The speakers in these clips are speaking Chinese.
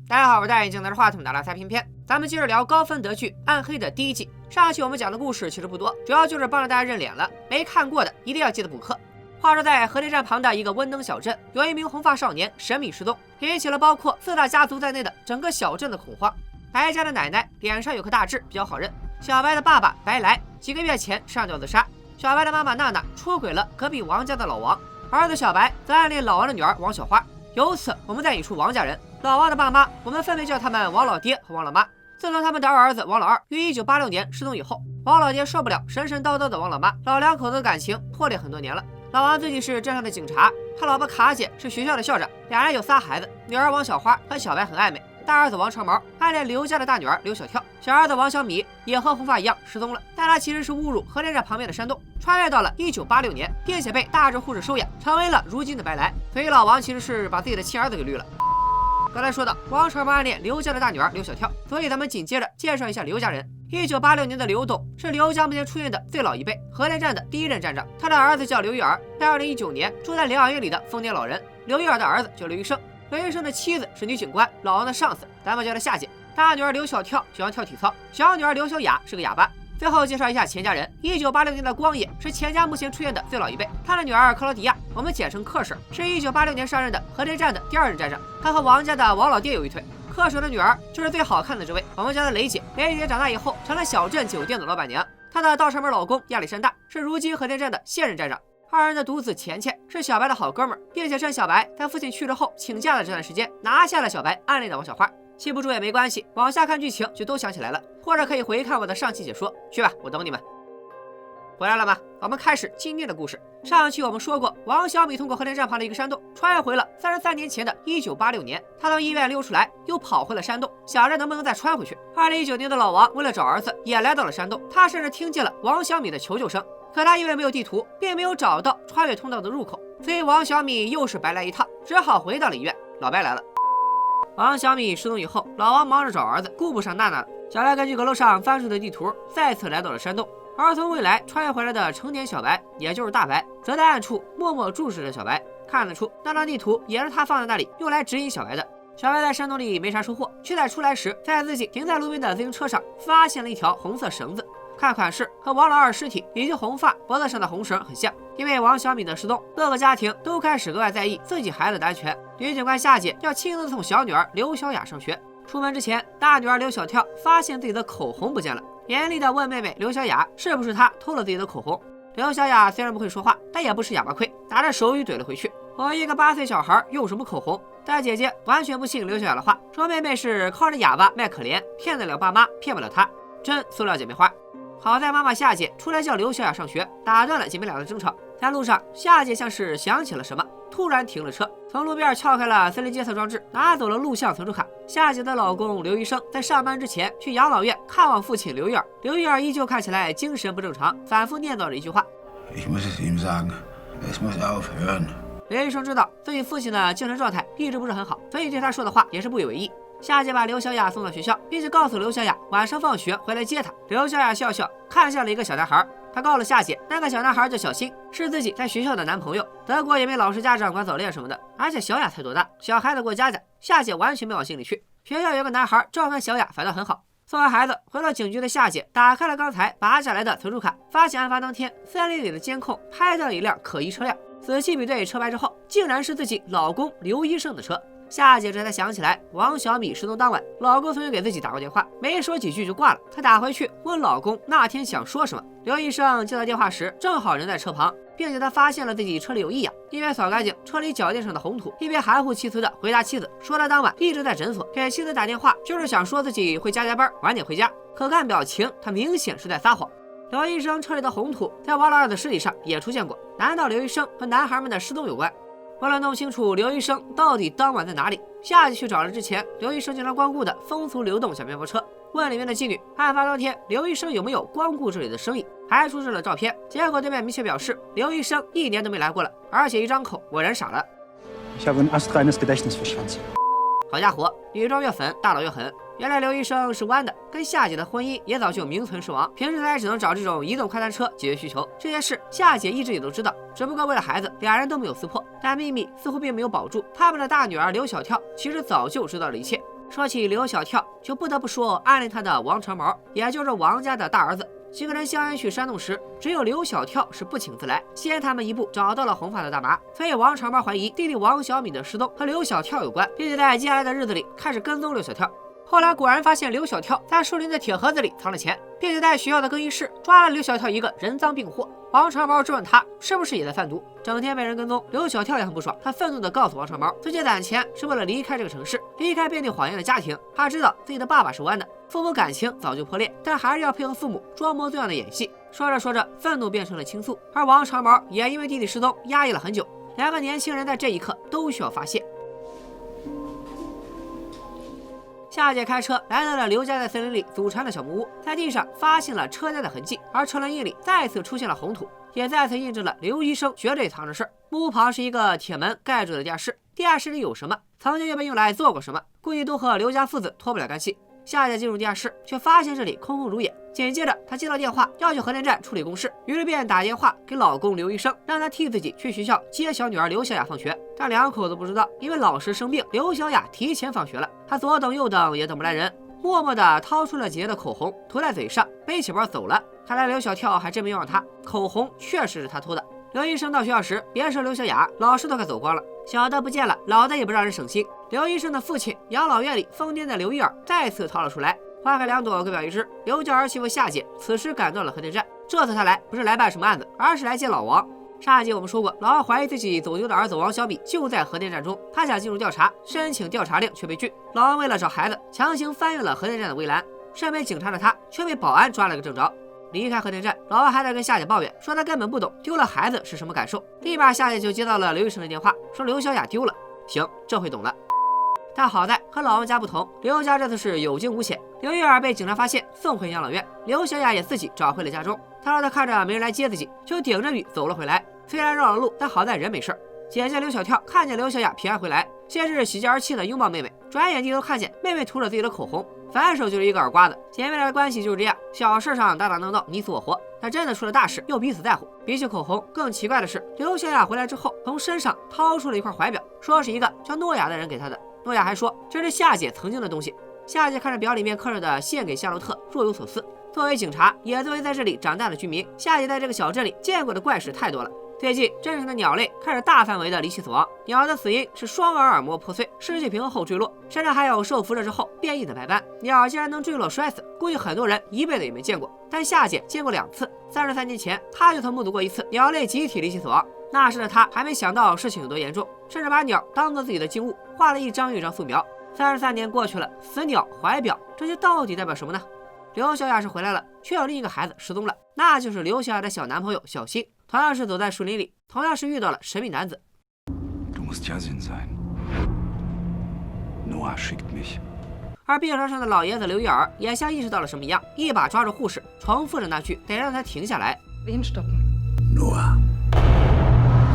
大家好，我是戴眼镜拿着话筒的拉塞偏偏，咱们接着聊高分德剧《暗黑》的第一季。上期我们讲的故事其实不多，主要就是帮着大家认脸了，没看过的一定要记得补课。话说在核电站旁的一个温登小镇，有一名红发少年神秘失踪，引起了包括4大家族在内的整个小镇的恐慌。白家的奶奶脸上有颗大痣，比较好认。小白的爸爸白来几个月前上吊自杀，小白的妈妈娜娜出轨了隔壁王家的老王，儿子小白则暗恋老王的女儿王小花。由此我们再引出王家人，老王的爸妈我们分别叫他们王老爹和王老妈。自从他们的二儿子王老二于1986年失踪以后，王老爹受不了神神叨叨的王老妈，老两口子的感情破裂很多年了。老王自己是镇上的警察，他老婆卡姐是学校的校长，俩人有仨孩子，女儿王小花和小白很暧昧。大儿子王长毛暗恋刘家的大女儿刘小跳，小儿子王小米也和红发一样失踪了，但他其实是误入核电站旁边的山洞，穿越到了1986年，并且被大志护士收养，成为了如今的白来。所以老王其实是把自己的亲儿子给绿了。刚才说到王长毛暗恋刘家的大女儿刘小跳，所以咱们紧接着介绍一下刘家人。1986年的刘董是刘家目前出现的最老一辈，核电站的第一任站长。他的儿子叫刘玉儿，在2019年住在疗养院里的疯癫老人。刘玉儿的儿子叫刘医生，刘医生的妻子是女警官，老王的上司，咱们叫她夏姐。大女儿刘小跳喜欢跳体操，小女儿刘小雅是个哑巴。最后介绍一下钱家人。1986年的光野是钱家目前出现的最老一辈，他的女儿克劳迪亚，我们简称克婶，是1986年上任的核电站的第2任站长。他和王家的王老爹有一腿。克婶的女儿就是最好看的这位，我们叫她雷姐。雷姐长大以后成了小镇酒店的老板娘。她的倒插门老公亚历山大是如今核电站的现任站长。二人的独子钱钱是小白的好哥们儿，并且趁小白在父亲去世后请假的这段时间，拿下了小白暗恋的王小花。记不住也没关系，往下看剧情就都想起来了，或者可以回看我的上期解说。去吧，我等你们。回来了吗？我们开始今天的故事。上期我们说过，王小米通过核电站旁的一个山洞，穿越回了33年前的1986年。他从医院溜出来，又跑回了山洞，想着能不能再穿回去。2019年的老王为了找儿子，也来到了山洞。他甚至听见了王小米的求救声，可他因为没有地图，并没有找到穿越通道的入口，所以王小米又是白来一趟，只好回到了医院。老白来了。王小米失踪以后，老王忙着找儿子，顾不上娜娜了。小白根据阁楼上翻出的地图，再次来到了山洞。而从未来穿越回来的成年小白，也就是大白，则在暗处默默注视着小白。看得出，那张地图也是他放在那里，用来指引小白的。小白在山洞里没啥收获，却在出来时，在自己停在路边的自行车上发现了一条红色绳子。看款式和王老二尸体以及红发脖子上的红绳很像。因为王小米的失踪，各个家庭都开始格外在意自己孩子的安全。女警官夏姐要亲自送小女儿刘小雅上学。出门之前，大女儿刘小跳发现自己的口红不见了，严厉地问妹妹刘小雅是不是她偷了自己的口红。刘小雅虽然不会说话，但也不是哑巴亏，打着手语怼了回去：我一个8岁小孩用什么口红？但姐姐完全不信刘小雅的话，说妹妹是靠着哑巴卖可怜，骗得了爸妈，骗不了她。真塑料姐妹花。好在妈妈夏姐出来叫刘小雅上学，打断了姐妹俩的争吵。在路上，夏姐像是想起了什么，突然停了车，从路边撬开了森林监测装置，拿走了录像存储卡。夏姐的老公刘医生在上班之前去养老院看望父亲刘玉儿，刘玉儿依旧看起来精神不正常，反复念叨着一句话。刘医生知道自己父亲的精神状态一直不是很好，所以对他说的话也是不以为意。夏姐把刘小雅送到学校，并且告诉刘小雅晚上放学回来接她。刘小雅笑笑，看向了一个小男孩。她告诉夏姐，那个小男孩叫小新，是自己在学校的男朋友。德国也没老师家长管早恋什么的，而且小雅才多大，小孩子过家家。夏姐完全没往心里去。学校有个男孩照看小雅，反倒很好。送完孩子回到警局的夏姐打开了刚才拔下来的存储卡，发现案发当天森林里的监控拍到了一辆可疑车辆。仔细比对车牌之后，竟然是自己老公刘医生的车。夏姐这才想起来，王小米失踪当晚，老公曾经给自己打过电话，没说几句就挂了。她打回去问老公那天想说什么。刘医生接到电话时，正好人在车旁，并且他发现了自己车里有异样，一边扫干净车里脚垫上的红土，一边含糊其辞地回答妻子，说他当晚一直在诊所，给妻子打电话就是想说自己会加班，晚点回家。可看表情，他明显是在撒谎。刘医生车里的红土在王老二的尸体上也出现过，难道刘医生和男孩们的失踪有关？为了弄清楚刘医生到底当晚在哪里，夏姐去找了之前刘医生经常光顾的风俗流动小面包车，问里面的妓女案发当天刘医生有没有光顾这里的生意，还出示了照片。结果对面明确表示刘医生1年都没来过了，而且一张口我人傻了。好家伙，女装越粉，大佬越狠。原来刘医生是弯的，跟夏姐的婚姻也早就名存实亡，平时他也只能找这种移动快餐车解决需求。这些事夏姐一直也都知道，只不过为了孩子，俩人都没有撕破。但秘密似乎并没有保住，他们的大女儿刘小跳其实早就知道了一切。说起刘小跳，就不得不说暗恋他的王长毛，也就是王家的大儿子。几个人相约去山洞时，只有刘小跳是不请自来，先他们一步找到了红发的大麻。所以王长毛怀疑弟弟王小敏的失踪和刘小跳有关，并且在接下来的日子里开始跟踪刘小跳。后来果然发现刘小跳在树林的铁盒子里藏了钱，并且在学校的更衣室抓了刘小跳一个人赃并获。王长毛质问他是不是也在贩毒，整天被人跟踪，刘小跳也很不爽。他愤怒地告诉王长毛，自己攒钱是为了离开这个城市，离开遍地谎言的家庭。他知道自己的爸爸是弯的，父母感情早就破裂，但还是要配合父母装模作样的演戏。说着说着，愤怒变成了倾诉，而王长毛也因为弟弟失踪压抑了很久。两个年轻人在这一刻都需要发泄。夏姐开车来到了刘家在森林里祖传的小木屋，在地上发现了车胎的痕迹，而车轮印里再次出现了红土，也再次印证了刘医生绝对藏着事儿。木屋旁是一个铁门盖住的地下室，地下室里有什么，曾经又被用来做过什么，估计都和刘家父子脱不了干系。夏姐进入地下室，却发现这里空空如也。紧接着，她接到电话，要去核电站处理公事，于是便打电话给老公刘医生，让他替自己去学校接小女儿刘小雅放学。但两口子不知道，因为老师生病，刘小雅提前放学了。她左等右等也等不来人，默默地掏出了姐姐的口红，涂在嘴上，背起包走了。看来刘小跳还真没冤枉她，口红确实是他偷的。刘医生到学校时，别说刘小雅，老师都快走光了，小的不见了，老的也不让人省心。刘医生的父亲养老院里疯癫的刘玉儿再次逃了出来。花开两朵，各表一枝。刘家儿媳妇夏姐此时赶到了核电站，这次她来不是来办什么案子，而是来见老王。上一集我们说过，老王怀疑自己走丢的儿子王小米就在核电站中，他想进入调查，申请调查令却被拒。老王为了找孩子，强行翻越了核电站的围栏，身为警察的他却被保安抓了个正着。离开核电站，老王还在跟夏姐抱怨，说他根本不懂丢了孩子是什么感受。立马夏姐就接到了刘医生的电话，说刘小雅丢了。行，这回懂了。但好在和老王家不同，刘家这次是有惊无险。刘玉儿被警察发现，送回养老院。刘小雅也自己找回了家中。她说她看着没人来接自己，就顶着雨走了回来。虽然绕了路，但好在人没事。姐姐刘小跳看见刘小雅平安回来，先是喜极而泣的拥抱妹妹，转眼低头看见妹妹涂着自己的口红，反手就是一个耳刮子。姐妹俩的关系就是这样，小事上打打闹闹，你死我活，但真的出了大事又彼此在乎。比起口红，更奇怪的是，刘小雅回来之后，从身上掏出了一块怀表，说是一个叫诺亚的人给她的。诺亚还说这是夏姐曾经的东西。夏姐看着表里面刻着的献给夏洛特，若有所思。作为警察，也作为在这里长大的居民，夏姐在这个小镇里见过的怪事太多了。最近镇上的鸟类开始大范围的离奇死亡，鸟的死因是双耳膜破碎、失去平衡后坠落，甚至还有受辐射之后变异的白斑。鸟竟然能坠落摔死，估计很多人一辈子也没见过。但夏姐见过2次，33年前她就曾目睹过一次鸟类集体离奇死亡。那时的她还没想到事情有多严重，甚至把鸟当做自己的静物，画了一张又一张素描。33年过去了，死鸟、怀表，这些到底代表什么呢？刘小雅是回来了，却有另一个孩子失踪了，那就是刘小雅的小男朋友小新。同样是走在树林里，同样是遇到了神秘男子。而病床上的老爷子刘玉儿也像意识到了什么一样，一把抓住护士，重复着那句得让他停下来。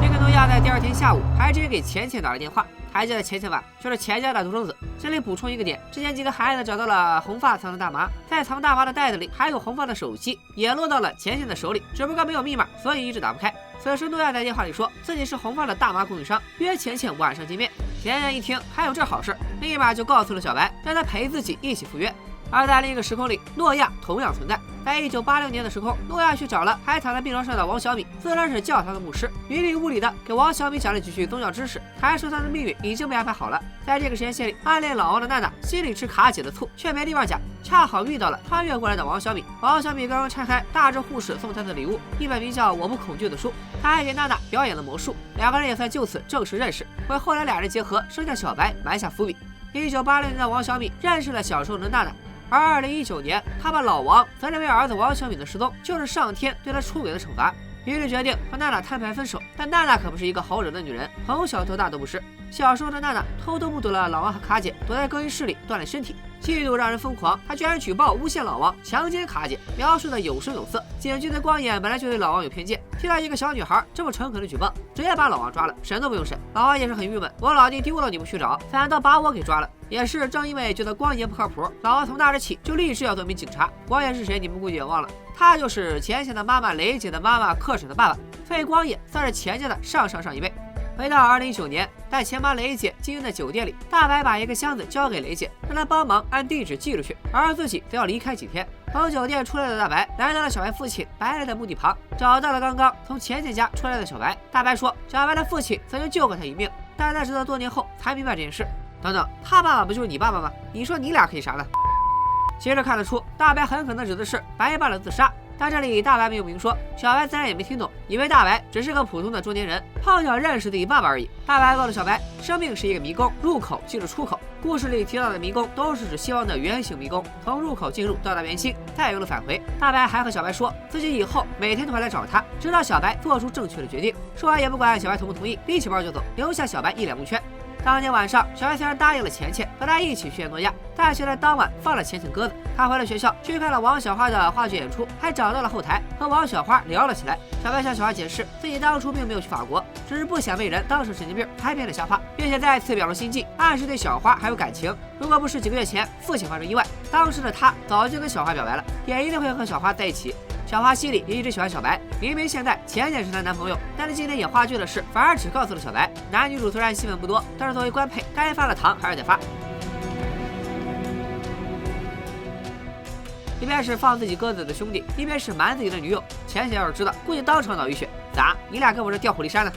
这个诺亚在第2天下午还真给钱钱打了电话，还记得钱钱吧？就是钱家的独生子。这里补充一个点，之前几个孩子找到了红发藏的大麻，在藏大麻的袋子里还有红发的手机，也落到了钱钱的手里，只不过没有密码，所以一直打不开。此时诺亚在电话里说自己是红发的大麻供应商，约钱钱晚上见面。钱钱一听还有这好事，立马就告诉了小白，让他陪自己一起赴约。而在另一个时空里，诺亚同样存在。在1986年的时空，诺亚去找了还躺在病床上的王小米，自称是教堂的牧师，云里雾里的给王小米讲了几句宗教知识，还说他的命运已经被安排好了。在这个时间线里，暗恋老王的娜娜心里吃卡姐的醋，却没地方讲，恰好遇到了穿越过来的王小米。王小米刚刚拆开大智护士送他的礼物，一本名叫《我不恐惧》的书，他还给娜娜表演了魔术，两个人也算就此正式认识，为后来俩人结合生下小白埋下伏笔。1986年的王小米认识了小时候的娜娜。而2019年，他把老王则认为儿子王小敏的失踪就是上天对他出轨的惩罚，于是决定和娜娜摊牌分手。但娜娜可不是一个好惹的女人，从小到大都不是。小时候的娜娜偷偷目睹了老王和卡姐躲在更衣室里锻炼身体，气度让人疯狂，她居然举报诬陷老王强奸卡姐，描述的有声有色。警局的光眼本来就对老王有偏见，听到一个小女孩这么诚恳的举报，直接把老王抓了，审都不用审。老王也是很郁闷，我老弟丢了你不去找，反倒把我给抓了。也是正因为觉得光爷不靠谱，老王从那日起就立志要做名警察。光爷是谁？你们估计也忘了，他就是钱钱的妈妈雷姐的妈妈克婶的爸爸，所以光爷算是钱家的上一辈。回到2019年，在前妈雷姐经营的酒店里，大白把一个箱子交给雷姐，让她帮忙按地址寄出去，而自己则要离开几天。从酒店出来的大白来到了小白父亲白来的墓地旁，找到了刚刚从钱钱家出来的小白。大白说，小白的父亲曾经救过他一命，但他直到多年后才明白这件事。等等，他爸爸不就是你爸爸吗？你说你俩可以啥呢？其实看得出，大白很可能指的是白爸的自杀。但这里大白没有明说，小白自然也没听懂，以为大白只是个普通的中年人，碰巧认识自己爸爸而已。大白告诉小白，生命是一个迷宫，入口即是出口。故事里提到的迷宫都是指希望的圆形迷宫，从入口进入到达圆心，再有了返回。大白还和小白说自己以后每天都会来找他，直到小白做出正确的决定。说完也不管小白同不同意，拎起包就走，留下小白一脸蒙圈。当天晚上，小白虽然答应了钱钱和他一起去演诺亚，但却在当晚放了钱钱鸽子。他回了学校，去看了王小花的话剧演出，还找到了后台，和王小花聊了起来。小白向小花解释，自己当初并没有去法国，只是不想被人当成神经病，拍片的瞎话，并且再次表露心迹，暗示对小花还有感情。如果不是几个月前父亲发生意外，当时的他早就跟小花表白了，也一定会和小花在一起。小花心里也一直喜欢小白，明明现在钱钱是她男朋友，但是今天演话剧的事反而只告诉了小白。男女主虽然戏份不多，但是作为官配，该发的糖还是得发。一边是放自己鸽子的兄弟，一边是瞒自己的女友，钱钱要是知道，估计当场脑溢血。咋？你俩跟我这调虎离山呢？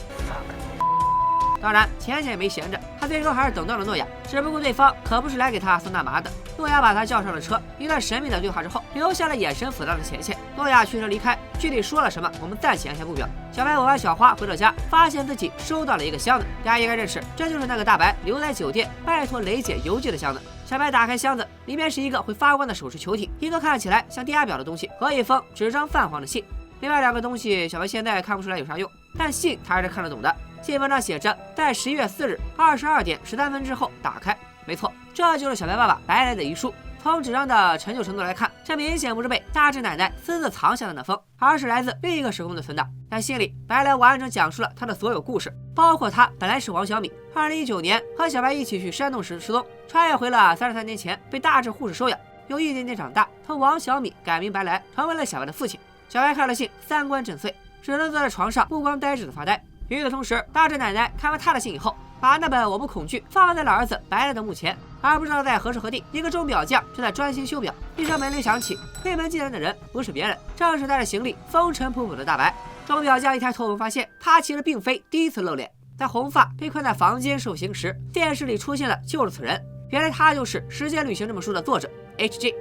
当然，钱钱也没闲着，他最终还是等到了诺亚，只不过对方可不是来给他送大麻的。诺亚把他叫上了车，一段神秘的对话之后，留下了眼神复杂的钱钱。诺亚驱车离开，具体说了什么，我们暂且按下不表。小白吻完小花回到家，发现自己收到了一个箱子，大家应该认识，这就是那个大白留在酒店拜托雷姐邮寄的箱子。小白打开箱子，里面是一个会发光的首饰球体，一个看起来像抵押表的东西和一封纸张泛黄的信。另外两个东西，小白现在看不出来有啥用，但信他还是看得懂的。信封上写着，在11月4日22点13分之后打开。没错，这就是小白爸爸白来的遗书。从纸张的陈旧程度来看，这明显不是被大志奶奶私自藏下的那封，而是来自另一个时空的存档。但信里白来完整讲述了他的所有故事，包括他本来是王小米，2019年和小白一起去山洞时失踪，穿越回了33年前，被大志护士收养，又一点点长大，从王小米改名白来，成为了小白的父亲。小白看了信，三观震碎，只能坐在床上目光呆滞的发呆。与此同时，大志奶奶看完他的信以后，把那本《我不恐惧》放在了儿子白来的墓前，而不知道在何时何地，一个钟表匠正在专心修表。一声门铃响起，推门进来的人不是别人，正是带着行李风尘仆仆的大白。钟表匠一抬头，发现他其实并非第一次露脸，在红发被困在房间受刑时，电视里出现的就是此人。原来他就是《时间旅行》这本书的作者 HG。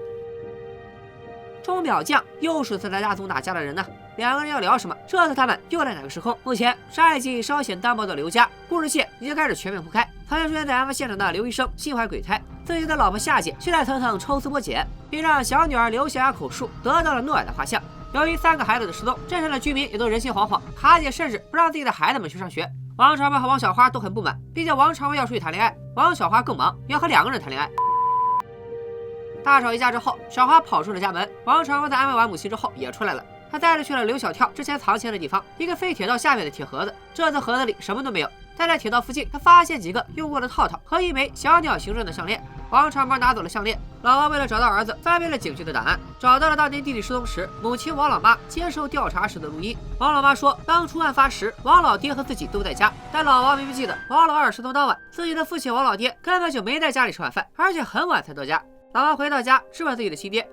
钟表匠又是自来家族哪家的人呢？两个人要聊什么？这次他们又在哪个时空？目前上一集稍显单薄的刘家故事线已经开始全面铺开。曾经出现在案发现场的刘医生心怀鬼胎，自己的老婆夏姐却在层层抽丝剥茧，并让小女儿刘小雅口述得到了诺亚的画像。由于3个孩子的失踪，镇上的居民也都人心惶惶，卡姐甚至不让自己的孩子们去上学。王长文和王小花都很不满，毕竟王长文要出去谈恋爱，王小花更忙，要和2个人谈恋爱。大吵一架之后，小花跑出了家门。王长文在安慰完母亲之后也出来了，他带着去了刘小跳之前藏钱的地方，一个废铁道下面的铁盒子。这次盒子里什么都没有，但在铁道附近，他发现几个用过的套套和一枚小鸟形状的项链。王长文拿走了项链。老王为了找到儿子，翻遍了警局的档案，找到了当年弟弟失踪时母亲王老妈接受调查时的录音。王老妈说，当初案发时，王老爹和自己都在家，但老王明明记得王老二失踪当晚，自己的父亲王老爹根本就没在家里吃晚饭，而且很晚才到家。老王回到家质问自己的亲爹。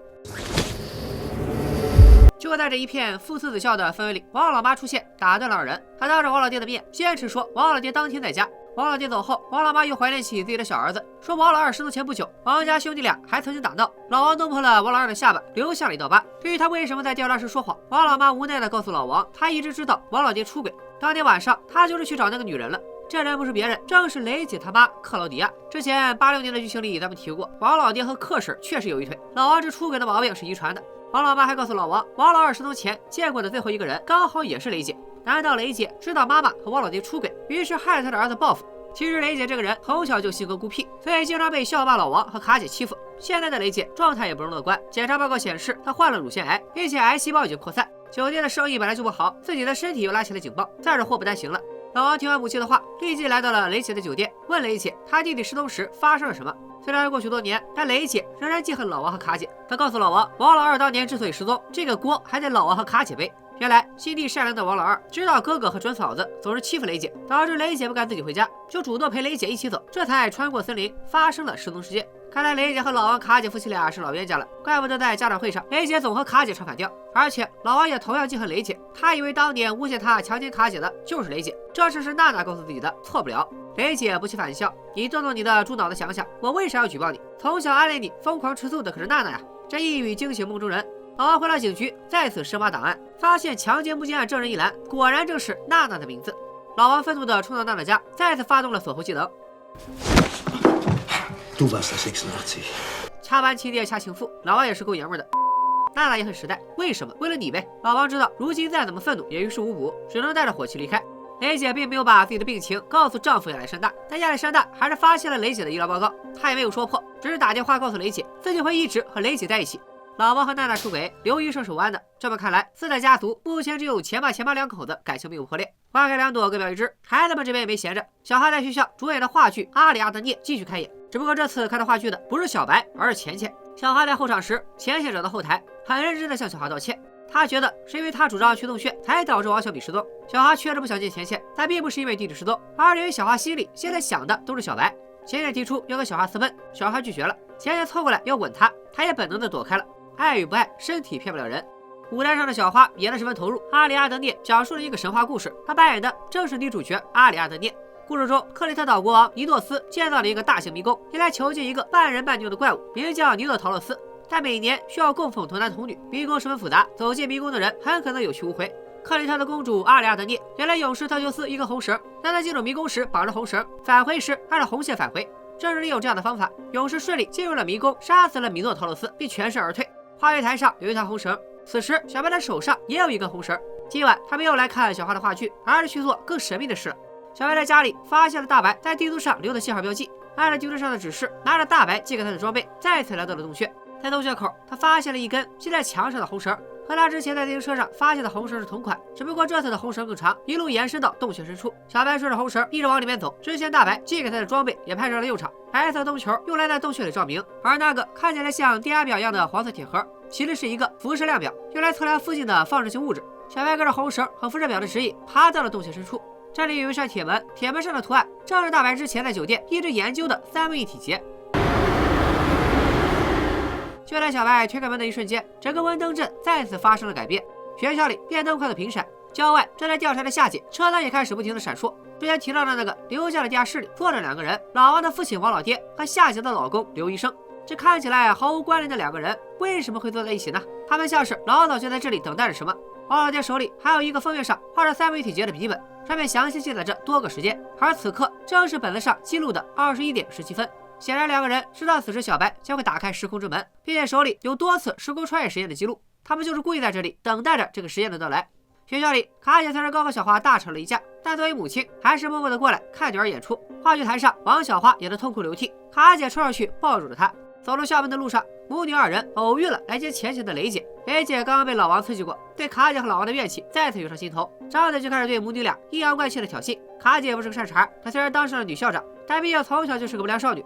就在这一片父慈子孝的氛围里，王老妈出现，打断了2人。她当着王老爹的面坚持说王老爹当天在家。王老爹走后，王老妈又怀念起自己的小儿子，说王老二失踪前不久，王家兄弟俩还曾经打闹，老王弄破了王老二的下巴，留下了一道疤。对于他为什么在调查时说谎，王老妈无奈地告诉老王，她一直知道王老爹出轨，当天晚上她就是去找那个女人了。这人不是别人，正是雷姐他妈克劳迪亚。之前86年的剧情里咱们提过，王老爹和克婶确实有一腿，老王这出轨的毛病是遗传的。王老妈还告诉老王，王老二失踪前见过的最后一个人刚好也是雷姐。难道雷姐知道妈妈和王老爹出轨，于是害了他的儿子报复？其实雷姐这个人从小就性格孤僻，所以经常被校霸老王和卡姐欺负。现在的雷姐状态也不容乐观，检查报告显示她患了乳腺癌，并且癌细胞已经扩散。酒店的生意本来就不好，自己的身体又拉起了警报，再是祸不单行了。老王听完母亲的话，立即来到了雷姐的酒店，问雷姐她弟弟失踪时发生了什么。虽然过许多年，但雷姐仍然记恨老王和卡姐。她告诉老王，王老二当年之所以失踪，这个锅还得老王和卡姐背。原来心地善良的王老二知道哥哥和准嫂子总是欺负雷姐，导致雷姐不敢自己回家，就主动陪雷姐一起走，这才穿过森林，发生了失踪事件。看来雷姐和老王、卡姐夫妻俩是老冤家了，怪不得在家长会上雷姐总和卡姐唱反调。而且老王也同样记恨雷姐，他以为当年诬陷他强奸卡姐的就是雷姐，这事是娜娜告诉自己的，错不了。雷姐不其反笑，你动动你的猪脑子想想，我为啥要举报你？从小暗恋你、疯狂吃醋的可是娜娜呀！这一语惊醒梦中人。老王回到警局，再次深挖档案，发现强奸目击案证人一栏果然正是娜娜的名字。老王愤怒地冲到娜娜家，再次发动了锁喉技能。掐完亲爹掐情妇，老王也是够爷们的。娜娜也很实在，为什么？为了你呗。老王知道如今再怎么愤怒也于事无补，只能带着火气离开。雷姐并没有把自己的病情告诉丈夫亚历山大，但亚历山大还是发现了雷姐的医疗报告，他也没有说破，只是打电话告诉雷姐自己会一直和雷姐在一起。老王和娜娜出轨，刘医生是弯的。这么看来，四代家族目前只有前爸两口子感情并不破裂。花开两朵，各表一枝。孩子们这边也没闲着，小哈在学校主演的话剧《阿里亚德涅》继续开演。只不过这次看到话剧的不是小白，而是钱钱。小哈在候场时，钱钱走到后台，很认真地向小哈道歉。他觉得是因为他主张去洞穴，才导致王小米失踪。小哈确实不想见钱钱，但并不是因为弟弟失踪，而是因为小哈心里现在想的都是小白。钱钱提出要跟小哈私奔，小哈拒绝了。钱钱凑过来要吻他，他也本能地躲开了。爱与不爱，身体骗不了人。舞台上的小花演得十分投入。阿里阿德涅讲述了一个神话故事，他扮演的正是女主角阿里阿德涅。故事中，克里特岛国王尼诺斯建造了一个大型迷宫，用来囚禁一个半人半牛的怪物，名叫尼诺陶洛斯。但每年需要供奉童男童女，迷宫十分复杂，走进迷宫的人很可能有去无回。克里特的公主阿里阿德涅原来勇士特修斯一根红绳，让他进入迷宫时绑着红绳，返回时按照红线返回。正是利用这样的方法，勇士顺利进入了迷宫，杀死了米诺陶洛斯，并全身而退。话剧台上有一条红绳，此时小白的手上也有一根红绳。今晚他没有来看小花的话剧，而是去做更神秘的事了。小白在家里发现了大白在地图上留的信号标记，按照地图上的指示，拿着大白寄给他的装备，再次来到了洞穴。在洞穴口，他发现了一根系在墙上的红绳，和他之前在自行车上发现的红绳是同款，只不过这次的红绳更长，一路延伸到洞穴深处。小白顺着红绳一直往里面走，之前大白寄给他的装备也派上了用场。白色灯球用来在洞穴里照明，而那个看起来像电压表一样的黄色铁盒，其实是一个辐射量表，用来测量附近的放射性物质。小白跟着红绳和辐射表的指引，爬到了洞穴深处。这里有一扇铁门，铁门上的图案正是大白之前在酒店一直研究的三位一体结。就在小白推开门的一瞬间，整个温登镇再次发生了改变。学校里电灯快速频闪，郊外正在调查的夏姐车灯也开始不停的闪烁。之前提到的那个留下的地下室里坐着两个人，老王的父亲王老爹和夏姐的老公刘医生。这看起来毫无关联的两个人，为什么会坐在一起呢？他们像是老早就在这里等待着什么。王老爹手里还有一个封面上画着三位一体结的笔记本，上面详细记载着多个时间，而此刻正是本子上记录的21点17分。显然两个人知道此时小白将会打开时空之门，并且手里有多次时空穿越实验的记录。他们就是故意在这里等待着这个实验的到来。学校里，卡姐虽然刚和小花大吵了一架，但作为母亲还是默默的过来看女儿演出。话剧台上，王小花演得痛哭流涕，卡姐冲上去抱住了她。走入校门的路上，母女二人偶遇了来接钱钱的雷姐。雷姐刚刚被老王刺激过，对卡姐和老王的怨气再次涌上心头，张嘴就开始对母女俩阴阳怪气的挑衅。卡姐不是个善茬，她虽然当上了女校长，但毕竟从小就是个不良少女。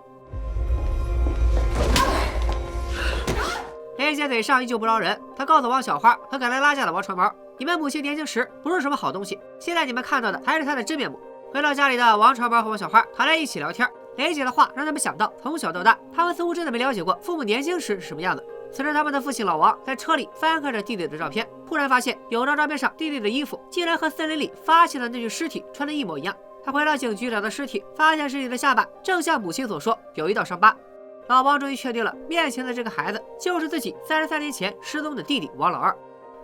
雷姐嘴上依旧不饶人，她告诉王小花和赶来拉架的王长毛，你们母亲年轻时不是什么好东西，现在你们看到的才是她的真面目。回到家里的王长毛和王小花躺在一起聊天，雷姐的话让他们想到从小到大，他们似乎真的没了解过父母年轻时是什么样子。此时他们的父亲老王在车里翻看着弟弟的照片，突然发现有张照片上弟弟的衣服竟然和森林里发现的那具尸体穿的一模一样。他回到警局找到尸体，发现尸体的下巴正像母亲所说有一道伤疤。老王终于确定了面前的这个孩子就是自己33年前失踪的弟弟王老二。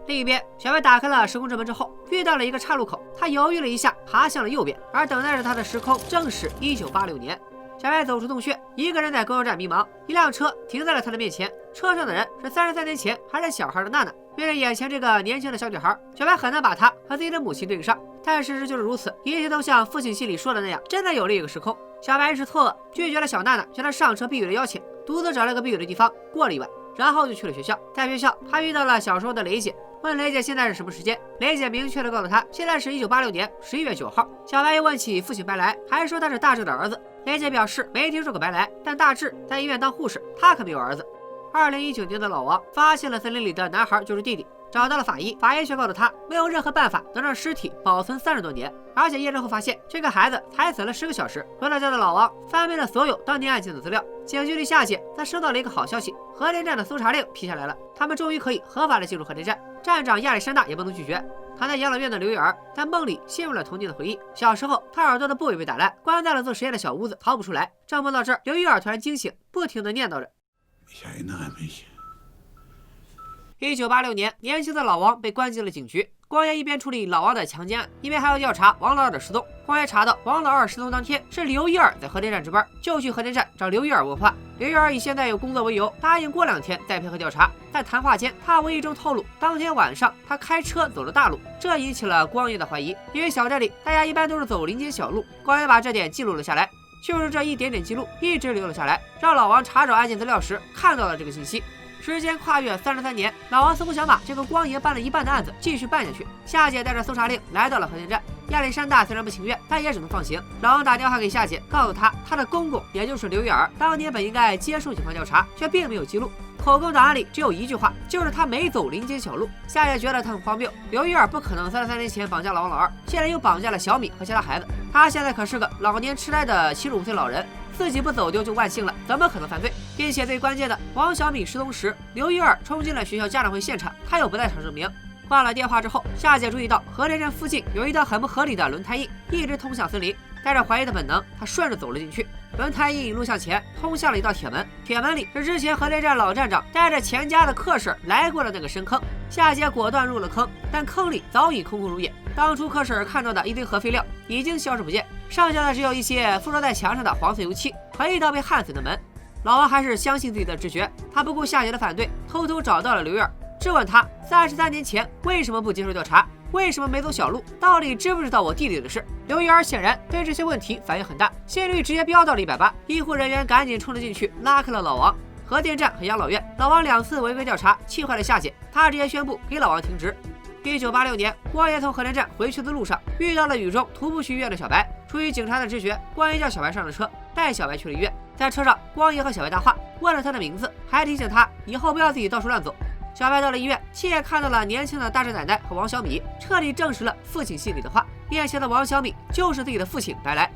另一边，小白打开了时空之门之后，遇到了一个岔路口，他犹豫了一下，爬向了右边，而等待着他的时空正是1986年。小白走出洞穴，一个人在公交站迷茫，一辆车停在了他的面前，车上的人是33年前还是小孩的娜娜。面对眼前这个年轻的小女孩，小白很难把她和自己的母亲对应上，但事实就是如此，一切都像父亲心里说的那样，真的有另一个时空。小白一时错愕，拒绝了小娜娜叫他上车避雨的邀请，独自找了个避雨的地方过了一晚，然后就去了学校。在学校，他遇到了小时候的雷姐，问雷姐现在是什么时间，雷姐明确的告诉他现在是1986年11月9号。小白又问起父亲白来，还说他是大志的儿子。雷姐表示没听说过白来，但大志在医院当护士，他可没有儿子。2019年的老王发现了森林里的男孩就是弟弟，找到了法医，法医却告诉他，没有任何办法能让尸体保存30多年，而且验证后发现这个孩子才死了10个小时。回到家的老王翻遍了所有当年案件的资料，警局里夏姐则收到了一个好消息，核电站的搜查令批下来了，他们终于可以合法的进入核电站，站长亚历山大也不能拒绝。躺在养老院的刘玉儿在梦里陷入了童年的回忆，小时候她耳朵的部位被打烂，关在了做实验的小屋子，逃不出来。正梦到这儿，刘玉儿突然惊醒，不停地念叨着。1986年，年轻的老王被关进了警局。光爷一边处理老王的强奸案，一边还要调查王老二的失踪。光爷查到王老二失踪当天是刘一儿在核电站值班，就去核电站找刘一儿问话。刘一儿以现在有工作为由，答应过2天再配合调查。在谈话间，他无意中透露，当天晚上他开车走了大路，这引起了光爷的怀疑，因为小镇里大家一般都是走林间小路。光爷把这点记录了下来，就是这一点点记录一直留了下来，让老王查找案件资料时看到了这个信息。时间跨越33年，老王似乎想把这个光爷办了一半的案子继续办下去。夏姐带着搜查令来到了核电站，亚历山大虽然不情愿，但也只能放行。老王打电话给夏姐，告诉她他的公公也就是刘玉儿当年本应该接受警方调查，却并没有记录。口供档案里只有一句话，就是他没走林间小路。夏姐觉得他很荒谬，刘玉儿不可能33年前绑架了王老二，现在又绑架了小米和其他孩子。他现在可是个老年痴呆的75岁老人，自己不走丢就万幸了，怎么可能犯罪？并且最关键的，王小米失踪时，刘玉儿冲进了学校家长会现场，他又不在场证明。挂了电话之后，夏姐注意到核电站附近有一道很不合理的轮胎印，一直通向森林。带着怀疑的本能，她顺着走了进去。轮胎印一路向前，通向了一道铁门，铁门里是之前核电站老站长带着钱家的客婶来过的那个深坑。夏姐果断入了坑，但坑里早已空空如也。当初客婶看到的一堆核废料已经消失不见，剩下的只有一些附着在墙上的黄色油漆和一道被焊死的门。老王还是相信自己的直觉，他不顾夏姐的反对，偷偷找到了刘玉儿，质问他33年前为什么不接受调查，为什么没走小路，到底知不知道我弟弟的事？刘玉儿显然对这些问题反应很大，心率直接飙到了180。医护人员赶紧冲了进去，拉开了老王。核电站和养老院，老王2次违规调查，气坏了夏姐，他直接宣布给老王停职。1986年，光爷从核电站回去的路上遇到了雨中徒步去医院的小白。出于警察的直觉，光爷叫小白上了车，带小白去了医院。在车上，光爷和小白搭话，问了他的名字，还提醒他以后不要自己到处乱走。小白到了医院，亲眼看到了年轻的大志奶奶和王小米，彻底证实了父亲心里的话，面前的王小米就是自己的父亲白来。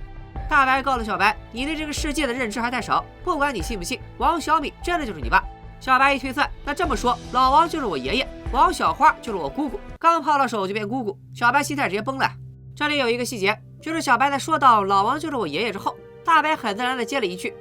大白告诉小白，你对这个世界的认知还太少，不管你信不信，王小米真的就是你爸。小白一推算，那这么说，老王就是我爷爷，王小花就是我姑姑，刚泡了手就变姑姑，小白心态直接崩了。这里有一个细节，就是小白在说到老王就是我爷爷之后，大白很自然的接了一句，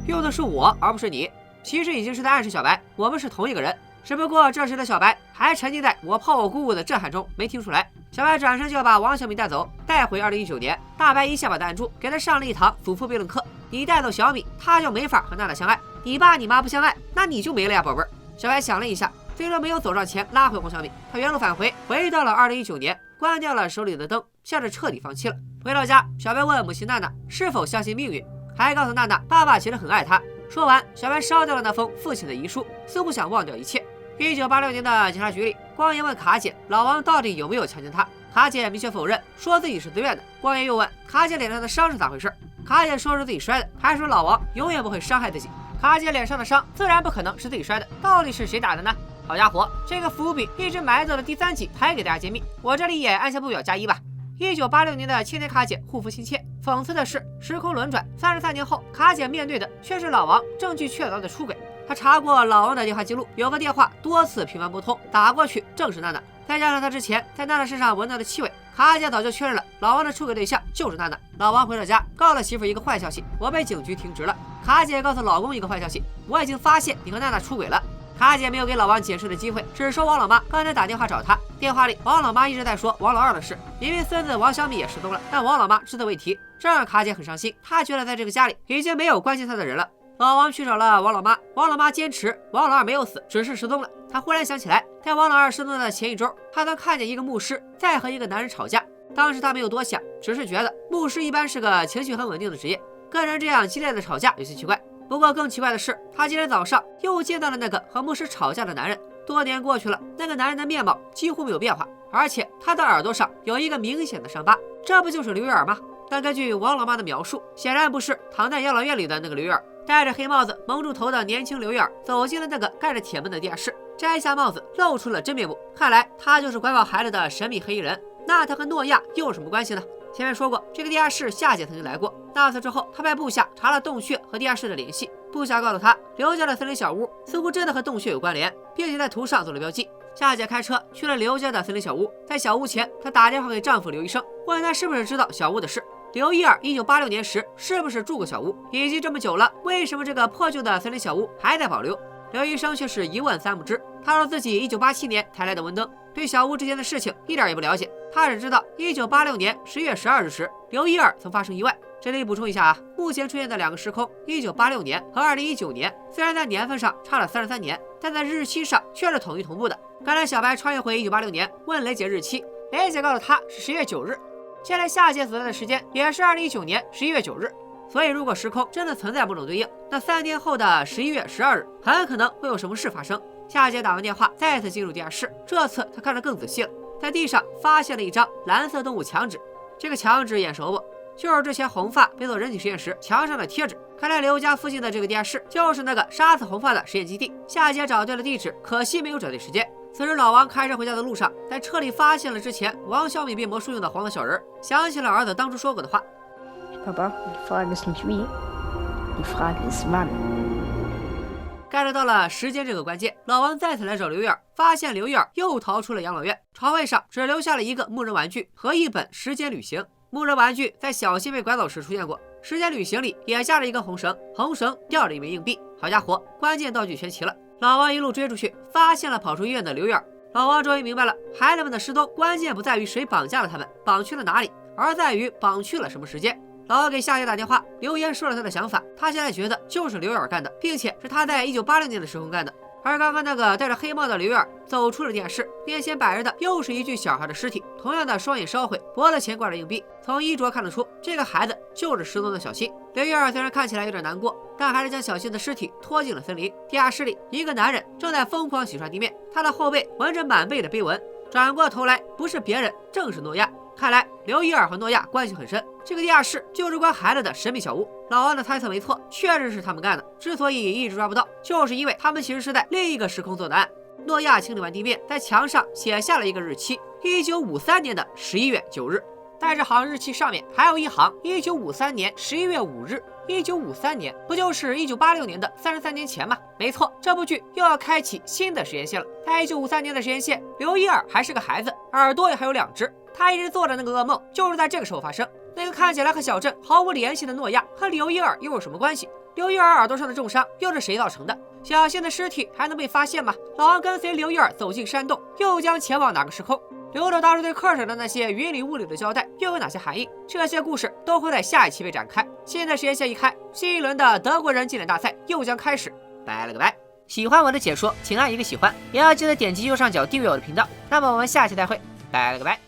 用的是我而不是你，其实已经是在暗示小白我们是同一个人，只不过这时的小白还沉浸在我泡我姑姑的震撼中，没听出来。小白转身就要把王小米带走，带回2019年。大白一下把他按住，给他上了一堂祖父悖论课。你带走小米，他就没法和娜娜相爱；你爸你妈不相爱，那你就没了呀，宝贝儿。小白想了一下，虽然没有走上前拉回王小米，他原路返回，回到了2019年，关掉了手里的灯，像是彻底放弃了。回到家，小白问母亲娜娜是否相信命运，还告诉娜娜爸爸其实很爱她。说完，小白烧掉了那封父亲的遗书，似乎想忘掉一切。1986年的警察局里，光爷问卡姐老王到底有没有强奸她，卡姐明确否认，说自己是自愿的。光爷又问卡姐脸上的伤是咋回事，卡姐说是自己摔的，还说老王永远不会伤害自己。卡姐脸上的伤自然不可能是自己摔的，到底是谁打的呢？好家伙，这个伏笔一直埋到了第3集才给大家揭秘，我这里也按下不表加1吧。1986年的青年卡姐护肤心切，讽刺的是时空轮转，33年后，卡姐面对的却是老王证据确凿的出轨。他查过老王的电话记录，有个电话多次频繁拨通，打过去正是娜娜，再加上他之前在娜娜身上闻到的气味，卡姐早就确认了老王的出轨对象就是娜娜。老王回到家，告了媳妇一个坏消息，我被警局停职了。卡姐告诉老公一个坏消息，我已经发现你和娜娜出轨了。卡姐没有给老王解释的机会，只说王老妈刚才打电话找他，电话里王老妈一直在说王老二的事，明明孙子王小米也失踪了，但王老妈只字未提，这让卡姐很伤心。她觉得在这个家里已经没有关心她的人了。老王去找了王老妈，王老妈坚持王老二没有死，只是失踪了。他忽然想起来，在王老二失踪的前1周，他曾看见一个牧师在和一个男人吵架。当时他没有多想，只是觉得牧师一般是个情绪很稳定的职业，跟人这样激烈的吵架有些奇怪。不过更奇怪的是，他今天早上又见到了那个和牧师吵架的男人。多年过去了，那个男人的面貌几乎没有变化，而且他的耳朵上有一个明显的伤疤，这不就是刘玉儿吗？但根据王老妈的描述，显然不是躺在养老院里的那个刘玉儿。戴着黑帽子蒙住头的年轻刘玉儿走进了那个盖着铁门的地下室，摘下帽子，露出了真面目。看来他就是拐跑孩子的神秘黑衣人。那他和诺亚又有什么关系呢？前面说过，这个地下室夏姐曾经来过。那次之后，他派部下查了洞穴和地下室的联系。部下告诉他，刘家的森林小屋似乎真的和洞穴有关联，并且在图上做了标记。夏姐开车去了刘家的森林小屋，在小屋前，她打电话给丈夫刘医生，问他是不是知道小屋的事。刘一儿1986年时是不是住过小屋，以及这么久了，为什么这个破旧的森林小屋还在保留？刘医生却是一问三不知。他说自己1987年才来的温登，对小屋之间的事情一点也不了解。他只知道1986年11月12日时，刘一儿曾发生意外。这里补充一下啊，目前出现的两个时空，1986年和2019年，虽然在年份上差了33年，但在日期上却是统一同步的。看来小白穿越回1986年，问雷姐日期，雷姐告诉他是10月9日。现在夏姐所在的时间也是2019年11月9日。所以，如果时空真的存在某种对应，那3天后的11月12日，很可能会有什么事发生。夏姐打完电话，再次进入地下室，这次她看得更仔细了，在地上发现了一张蓝色动物墙纸。这个墙纸眼熟不？就是之前红发被做人体实验时墙上的贴纸。看来刘家附近的这个地下室就是那个杀死红发的实验基地。夏姐找对了地址，可惜没有找对时间。此时老王开车回家的路上，在车里发现了之前王小敏变魔术用的黄色小人，想起了儿子当初说过的话。Papa, die Frage ist nicht wie, die Frage ist wann. 该着到了时间这个关键，老王再次来找刘月儿，发现刘月儿又逃出了养老院，床位上只留下了一个木人玩具和一本《时间旅行》。木人玩具在小新被拐走时出现过，《时间旅行》里也加了一根红绳，红绳吊着一枚硬币。好家伙，关键道具全齐了。老王一路追出去，发现了跑出医院的刘月儿。老王终于明白了，孩子们的失踪关键不在于谁绑架了他们，绑去了哪里，而在于绑去了什么时间。老王给夏姐打电话，留言说了他的想法。他现在觉得就是刘远干的，并且是他在1980年的时候干的。而刚刚那个戴着黑帽的刘远走出了地下室，面前摆着的又是一具小孩的尸体，同样的双眼烧毁，脖子前挂着硬币。从衣着看得出，这个孩子就是失踪的小新。刘远虽然看起来有点难过，但还是将小新的尸体拖进了森林。地下室里，一个男人正在疯狂洗刷地面，他的后背纹着满背的碑文。转过头来，不是别人，正是诺亚。看来刘伊尔和诺亚关系很深，这个地下室就是关孩子的神秘小屋。老王的猜测没错，确实是他们干的。之所以一直抓不到，就是因为他们其实是在另一个时空做的案。诺亚清理完地面，在墙上写下了一个日期：1953年的11月9日。在这行日期上面还有一行：1953年11月5日。1953年不就是1986年的33年前吗？没错，这部剧又要开启新的时间线了。在1953年的时间线，刘伊尔还是个孩子，耳朵也还有2只。他一直做的那个噩梦，就是在这个时候发生。那个看起来和小镇毫无联系的诺亚和刘伊尔又有什么关系？刘伊尔耳朵上的重伤又是谁造成的？小新的尸体还能被发现吗？老王跟随刘伊尔走进山洞，又将前往哪个时空？刘导当时对科尔的那些云里雾里的交代又有哪些含义？这些故事都会在下一期被展开。现在时间线一开，新一轮的德国人竞脸大赛又将开始。拜了个拜！喜欢我的解说，请按一个喜欢，也要记得点击右上角订阅我的频道。那么我们下期再会，拜了个拜！